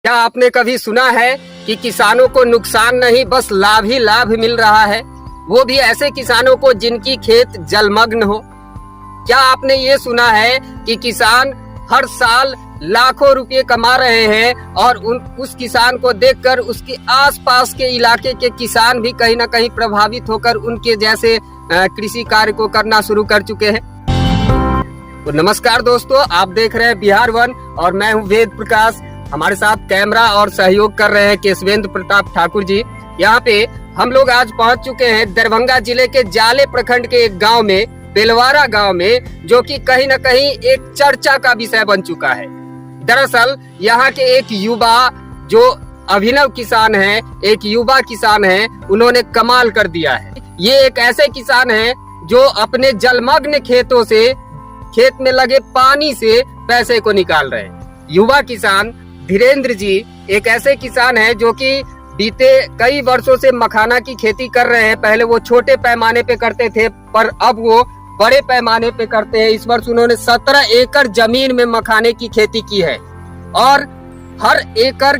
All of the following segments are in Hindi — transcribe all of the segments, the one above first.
क्या आपने कभी सुना है कि किसानों को नुकसान नहीं बस लाभ ही लाभ मिल रहा है, वो भी ऐसे किसानों को जिनकी खेत जलमग्न हो। क्या आपने ये सुना है कि किसान हर साल लाखों रुपए कमा रहे हैं और उस किसान को देखकर उसके आसपास के इलाके के किसान भी कहीं ना कहीं प्रभावित होकर उनके जैसे कृषि कार्य को करना शुरू कर चुके हैं। तो नमस्कार दोस्तों, आप देख रहे हैं बिहार वन और मैं हूं वेद प्रकाश। हमारे साथ कैमरा और सहयोग कर रहे हैं केशवेंद्र प्रताप ठाकुर जी। यहाँ पे हम लोग आज पहुंच चुके हैं दरभंगा जिले के जाले प्रखंड के एक गांव में, बेलवारा गांव में, जो कि कहीं न कहीं एक चर्चा का विषय बन चुका है। दरअसल यहाँ के एक युवा जो अभिनव किसान है, एक युवा किसान है, उन्होंने कमाल कर दिया है। ये एक ऐसे किसान है जो अपने जलमग्न खेतों से, खेत में लगे पानी से पैसे को निकाल रहे हैं। युवा किसान धीरेन्द्र जी एक ऐसे किसान हैं जो कि बीते कई वर्षों से मखाना की खेती कर रहे हैं। पहले वो छोटे पैमाने पे करते थे, पर अब वो बड़े पैमाने पे करते हैं। इस वर्ष उन्होंने 17 एकड़ जमीन में मखाने की खेती की है और हर एकड़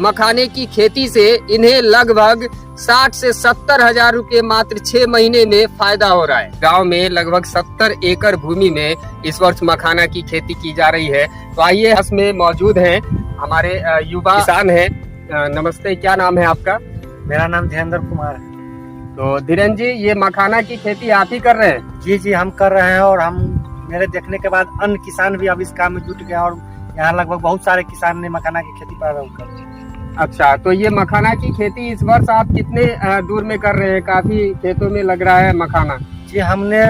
मखाने की खेती से इन्हें लगभग 60 से 70 हजार रुपए मात्र 6 महीने में फायदा हो रहा है। गांव में लगभग 70 एकड़ भूमि में इस वर्ष मखाना की खेती की जा रही है। तो आइए, इसमें मौजूद हैं हमारे युवा किसान हैं। नमस्ते, क्या नाम है आपका? मेरा नाम धीरेन्द्र कुमार है। तो धीरेन्द्र जी, ये मखाना की खेती आप ही कर रहे हैं? जी, हम कर रहे हैं और मेरे देखने के बाद अन्य किसान भी अब इस काम में जुट गए और यहाँ लगभग बहुत सारे किसान ने मखाना की खेती प्रारंभ कर दी। अच्छा, तो ये मखाना की खेती इस वर्ष आप कितने दूर में कर रहे हैं? काफी खेतों में लग रहा है मखाना। जी, हमने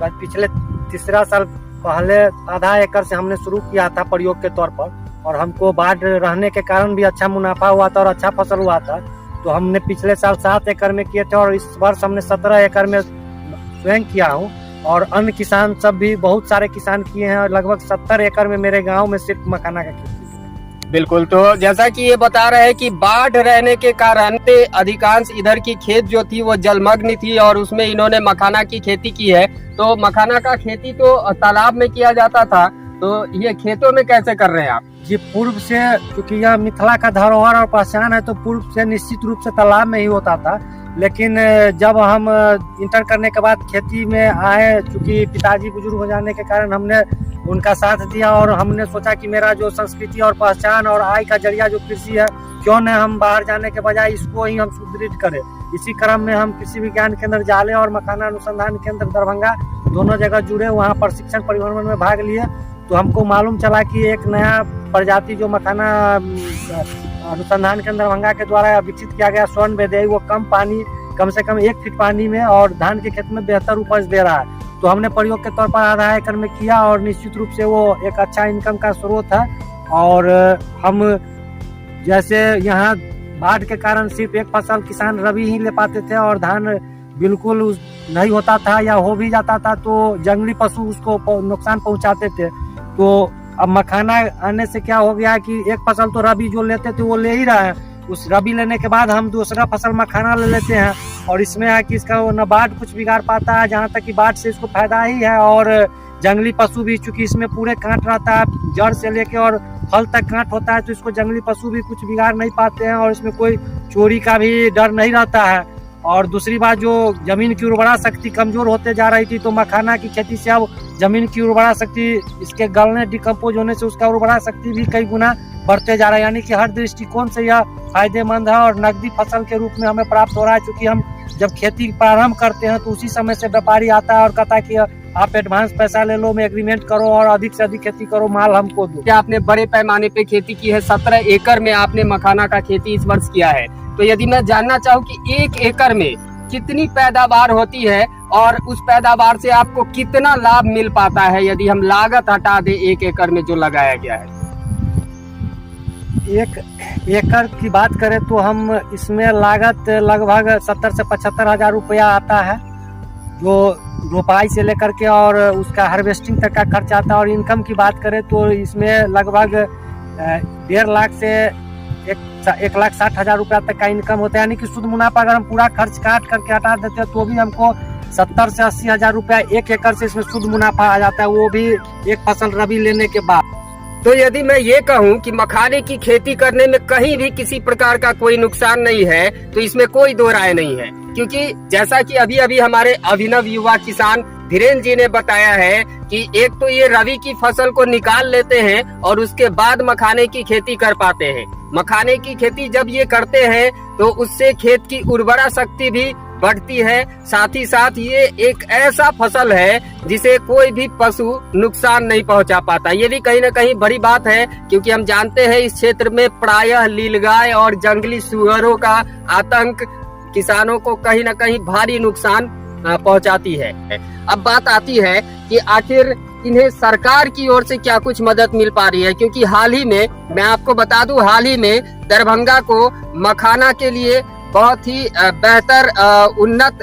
पिछले तीसरा साल पहले आधा एकड़ से हमने शुरू किया था प्रयोग के तौर पर, और हमको बाढ़ रहने के कारण भी अच्छा मुनाफा हुआ था और अच्छा फसल हुआ था। तो हमने पिछले साल 7 एकड़ में किए थे और इस वर्ष हमने 17 एकड़ में स्वयं किया हूँ। और अन्य किसान सब भी बहुत सारे किसान किए हैं और लगभग 70 एकड़ में मेरे गाँव में सिर्फ मखाना का खेती। बिल्कुल, तो जैसा कि ये बता रहे हैं कि बाढ़ रहने के कारण अधिकांश इधर की खेत जो थी वो जलमग्न थी और उसमें इन्होंने मखाना की खेती की है। तो मखाना का खेती तो तालाब में किया जाता था, तो ये खेतों में कैसे कर रहे हैं आप? जी, पूर्व से क्योंकि यह मिथिला का धरोहर और पहचान है, तो पूर्व से निश्चित रूप से तालाब में ही होता था। लेकिन जब हम इंटर करने के बाद खेती में आए, चूंकि पिताजी बुजुर्ग हो जाने के कारण हमने उनका साथ दिया और हमने सोचा कि मेरा जो संस्कृति और पहचान और आय का जरिया जो कृषि है, क्यों न हम बाहर जाने के बजाय इसको ही हम सुदृढ़ करें। इसी क्रम में हम कृषि विज्ञान केंद्र जाले और मखाना अनुसंधान केंद्र दरभंगा दोनों जगह जुड़े, वहाँ प्रशिक्षण परिभ्रमण में भाग लिए। तो हमको मालूम चला कि एक नया प्रजाति जो मखाना अनुसंधान केंद्र दरभंगा के द्वारा विकसित किया गया स्वर्ण वेदेई, वो कम पानी, कम से कम 1 फीट पानी में और धान के खेत में बेहतर उपज दे रहा है। तो हमने प्रयोग के तौर पर आधा एकड़ में किया और निश्चित रूप से वो एक अच्छा इनकम का स्रोत है। और हम जैसे यहाँ बाढ़ के कारण सिर्फ एक फसल किसान रबी ही ले पाते थे और धान बिल्कुल नहीं होता था, या हो भी जाता था तो जंगली पशु उसको नुकसान पहुंचाते थे। तो अब मखाना आने से क्या हो गया कि एक फसल तो रबी जो लेते थे वो ले ही रहा है, उस रबी लेने के बाद हम दूसरा फसल मखाना ले लेते हैं। और इसमें है कि इसका न बाढ़ कुछ बिगाड़ पाता है, जहाँ तक कि बाढ़ से इसको फायदा ही है। और जंगली पशु भी, चूंकि इसमें पूरे कांट रहता है, जड़ से लेके और फल तक कांट होता है, तो इसको जंगली पशु भी कुछ बिगाड़ नहीं पाते हैं और इसमें कोई चोरी का भी डर नहीं रहता है। और दूसरी बात, जो जमीन की उर्वरा शक्ति कमजोर होते जा रही थी, तो मखाना की खेती से अब जमीन की उर्वरा शक्ति, इसके गलने डिकम्पोज होने से उसका उर्वरा शक्ति भी कई गुना बढ़ते जा रहा है। यानी कि हर दृष्टिकोण से यह फायदेमंद है और नकदी फसल के रूप में हमें प्राप्त हो रहा है। क्योंकि हम जब खेती प्रारंभ करते हैं तो उसी समय से व्यापारी आता है और कहता है कि आप एडवांस पैसा ले लो, मैं एग्रीमेंट करो और अधिक से अधिक खेती करो, माल हमको दो। क्या आपने बड़े पैमाने पे खेती की है? 17 एकड़ में आपने मखाना का खेती इस वर्ष किया है। तो यदि मैं जानना चाहूँ कि 1 एकड़ में कितनी पैदावार होती है और उस पैदावार से आपको कितना लाभ मिल पाता है, यदि हम लागत हटा दे 1 एकड़ में जो लगाया गया है? 1 एकड़ की बात करें तो हम इसमें लागत लगभग 70 से 75 हजार रुपया आता है, जो रोपाई से लेकर के और उसका हार्वेस्टिंग तक का खर्च आता है। और इनकम की बात करें तो इसमें लगभग 1.5 लाख से 1,60,000 रुपया तक का इनकम होता है। यानी कि शुद्ध मुनाफा अगर हम पूरा खर्च काट करके हटा देते हैं तो भी हमको 70 से 80 हजार रुपया 1 एकड़ से इसमें शुद्ध मुनाफा आ जाता है, वो भी एक फसल रबी लेने के बाद। तो यदि मैं ये कहूँ कि मखाने की खेती करने में कहीं भी किसी प्रकार का कोई नुकसान नहीं है, तो इसमें कोई दो राय नहीं है, क्योंकि जैसा कि अभी अभी हमारे अभिनव युवा किसान धीरेन्द्र जी ने बताया है कि एक तो ये रबी की फसल को निकाल लेते हैं और उसके बाद मखाने की खेती कर पाते हैं। मखाने की खेती जब ये करते हैं तो उससे खेत की उर्वरा शक्ति भी बढ़ती है, साथ ही साथ ये एक ऐसा फसल है जिसे कोई भी पशु नुकसान नहीं पहुंचा पाता। ये भी कहीं ना कहीं बड़ी बात है, क्योंकि हम जानते हैं इस क्षेत्र में प्रायः नीलगाय और जंगली सुअरों का आतंक किसानों को कहीं ना कहीं भारी नुकसान पहुंचाती है। अब बात आती है कि आखिर इन्हें सरकार की ओर से क्या कुछ मदद मिल पा रही है, क्योंकि हाल ही में मैं आपको बता दूं, हाल ही में दरभंगा को मखाना के लिए बहुत ही बेहतर उन्नत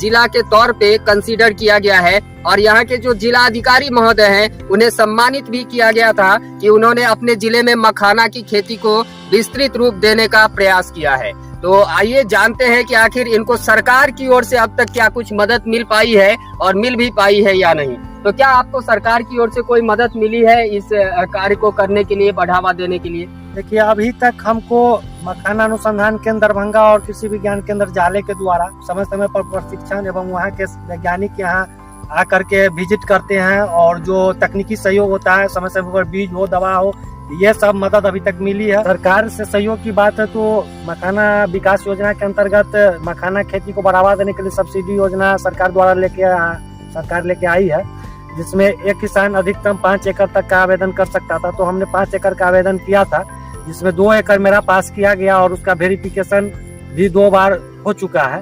जिला के तौर पे कंसीडर किया गया है और यहाँ के जो जिला अधिकारी महोदय हैं उन्हें सम्मानित भी किया गया था कि उन्होंने अपने जिले में मखाना की खेती को विस्तृत रूप देने का प्रयास किया है। तो आइए जानते हैं कि आखिर इनको सरकार की ओर से अब तक क्या कुछ मदद मिल पाई है और मिल भी पाई है या नहीं। तो क्या आपको सरकार की ओर से कोई मदद मिली है इस कार्य को करने के लिए, बढ़ावा देने के लिए? देखिए, अभी तक हमको मखाना अनुसंधान केंद्र दरभंगा और कृषि विज्ञान केंद्र जाले के द्वारा समय समय पर प्रशिक्षण एवं वहाँ के वैज्ञानिक यहाँ आकर के विजिट करते हैं और जो तकनीकी सहयोग होता है, समय समय पर बीज हो, दवा हो, ये सब मदद अभी तक मिली है। सरकार से सहयोग की बात है तो मखाना विकास योजना के अंतर्गत मखाना खेती को बढ़ावा देने के लिए सब्सिडी योजना सरकार द्वारा लेके आई है, जिसमें एक किसान अधिकतम 5 एकड़ तक का आवेदन कर सकता था। तो हमने 5 एकड़ का आवेदन किया था, जिसमें 2 एकड़ मेरा पास किया गया और उसका वेरिफिकेशन भी 2 बार हो चुका है।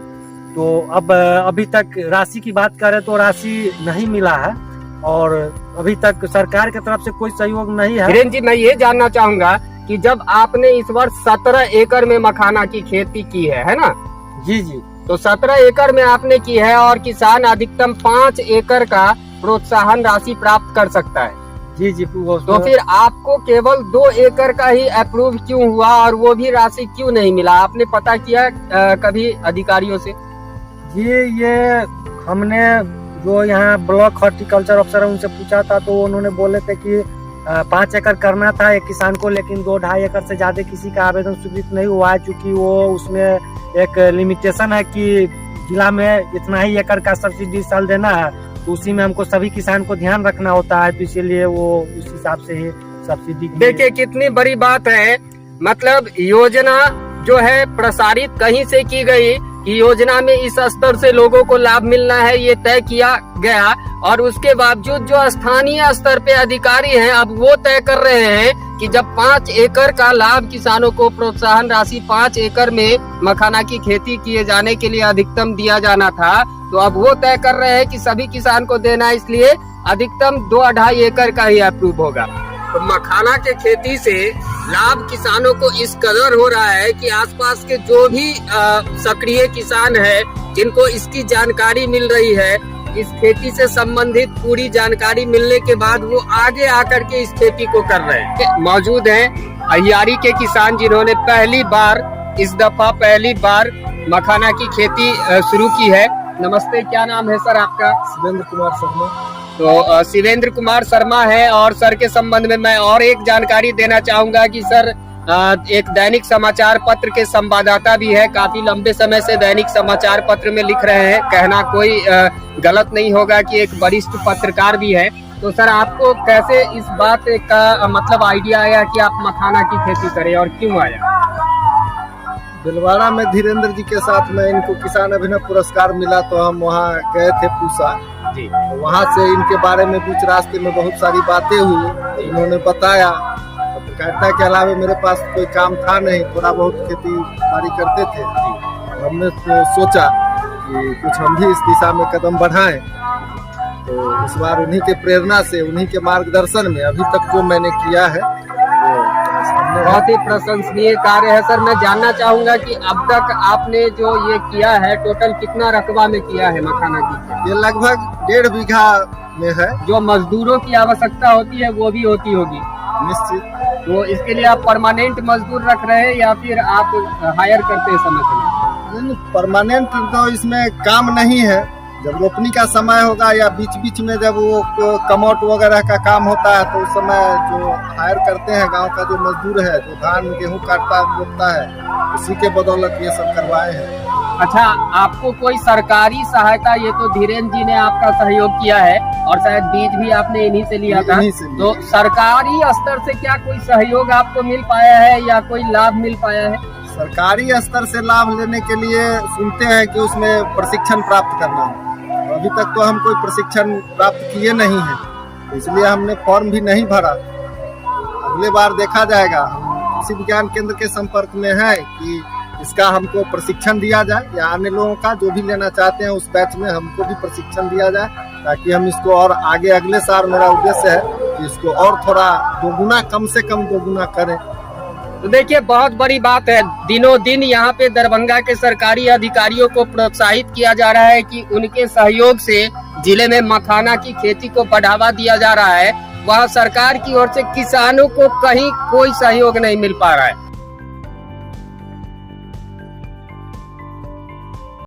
तो अब अभी तक राशि की बात करें तो राशि नहीं मिला है और अभी तक सरकार की तरफ से कोई सहयोग नहीं है। धीरेन्द्र जी, मैं ये जानना चाहूंगा कि जब आपने इस वर्ष 17 एकड़ में मखाना की खेती की है ना? जी जी। तो 17 एकड़ में आपने की है और किसान अधिकतम 5 एकड़ का प्रोत्साहन राशि प्राप्त कर सकता है। जी जी। तो फिर आपको केवल 2 एकड़ का ही अप्रूव क्यों हुआ और वो भी राशि क्यों नहीं मिला? आपने पता किया कभी अधिकारियों से? जी, ये हमने जो यहाँ ब्लॉक हॉर्टिकल्चर अफसर है उनसे पूछा था, तो उन्होंने बोले थे कि 5 एकड़ करना था एक किसान को, लेकिन 2-2.5 एकड़ से ज्यादा किसी का आवेदन स्वीकृत नहीं हुआ है, क्योंकि वो उसमें एक लिमिटेशन है कि जिला में इतना ही एकड़ का सब्सिडी साल देना है, तो उसी में हमको सभी किसान को ध्यान रखना होता है, तो इसीलिए वो उस हिसाब से ही सब्सिडी। देखिए कितनी बड़ी बात है, मतलब योजना जो है प्रसारित कहीं से की गई कि योजना में इस स्तर से लोगों को लाभ मिलना है, ये तय किया गया और उसके बावजूद जो स्थानीय स्तर पे अधिकारी हैं अब वो तय कर रहे हैं कि जब 5 एकड़ का लाभ किसानों को प्रोत्साहन राशि 5 एकड़ में मखाना की खेती किए जाने के लिए अधिकतम दिया जाना था, तो अब वो तय कर रहे हैं कि सभी किसान को देना है, इसलिए अधिकतम 2-2.5 एकड़ का ही अप्रूव होगा। तो मखाना के खेती से लाभ किसानों को इस कदर हो रहा है कि आसपास के जो भी सक्रिय किसान हैं जिनको इसकी जानकारी मिल रही है, इस खेती से संबंधित पूरी जानकारी मिलने के बाद वो आगे आकर के इस खेती को कर रहे हैं। मौजूद हैं अहियारी के किसान जिन्होंने पहली बार मखाना की खेती शुरू की है। नमस्ते, क्या नाम है सर आपका? शिवेंद्र कुमार शर्मा। तो शिवेंद्र कुमार शर्मा है और सर के संबंध में मैं और एक जानकारी देना चाहूंगा कि सर एक दैनिक समाचार पत्र के संवाददाता भी है, काफी लंबे समय से दैनिक समाचार पत्र में लिख रहे हैं, कहना कोई गलत नहीं होगा कि एक वरिष्ठ पत्रकार भी है। तो सर आपको कैसे इस बात का मतलब आइडिया आया कि आप मखाना की खेती करें और क्यों आया? भीलवाड़ा में धीरेन्द्र जी के साथ में इनको किसान अभिनव पुरस्कार मिला, तो हम वहाँ गए थे पूसा जी। वहाँ से इनके बारे में बीच रास्ते में बहुत सारी बातें हुई, इन्होंने बताया। पत्रकारिता के अलावा मेरे पास कोई काम था नहीं, थोड़ा बहुत खेती बाड़ी करते थे। हमने तो सोचा कि कुछ हम भी इस दिशा में कदम बढ़ाएं, तो इस बार उन्हीं के प्रेरणा से, उन्हीं के मार्गदर्शन में अभी तक जो मैंने किया है बहुत ही प्रशंसनीय कार्य है। सर मैं जानना चाहूंगा कि अब तक आपने जो ये किया है टोटल कितना रकबा में किया है मखाना की? ये लगभग 1.5 बीघा में है। जो मजदूरों की आवश्यकता होती है वो भी होती होगी निश्चित। तो इसके लिए आप परमानेंट मजदूर रख रहे हैं या फिर आप हायर करते हैं समय समय? परमानेंट तो इसमें काम नहीं है, जब रोपनी का समय होगा या बीच बीच में जब वो कमौट वगैरह का काम होता है तो उस समय जो हायर करते हैं गांव का जो मजदूर है जो धान गेहूं काटता रोपता है, उसी के बदौलत ये सब करवाए हैं। अच्छा, आपको कोई सरकारी सहायता, ये तो धीरेन्द्र जी ने आपका सहयोग किया है और शायद बीज भी आपने इन्हीं से लिया था, इन्हीं से लिया। तो सरकारी स्तर से क्या कोई सहयोग आपको मिल पाया है या कोई लाभ मिल पाया है? सरकारी स्तर से लाभ लेने के लिए सुनते हैं कि उसमें प्रशिक्षण प्राप्त करना है। अभी तक तो हम कोई प्रशिक्षण प्राप्त किए नहीं हैं, इसलिए हमने फॉर्म भी नहीं भरा। अगले बार देखा जाएगा। कृषि विज्ञान केंद्र के संपर्क में है कि इसका हमको प्रशिक्षण दिया जाए या अन्य लोगों का जो भी लेना चाहते हैं उस बैच में हमको भी प्रशिक्षण दिया जाए, ताकि हम इसको और आगे अगले साल मेरा उद्देश्य है कि इसको और थोड़ा दोगुना, कम से कम दोगुना करें। तो देखिए, बहुत बड़ी बात है, दिनों दिन यहाँ पे दरभंगा के सरकारी अधिकारियों को प्रोत्साहित किया जा रहा है कि उनके सहयोग से जिले में मखाना की खेती को बढ़ावा दिया जा रहा है। वह सरकार की ओर से किसानों को कहीं कोई सहयोग नहीं मिल पा रहा है।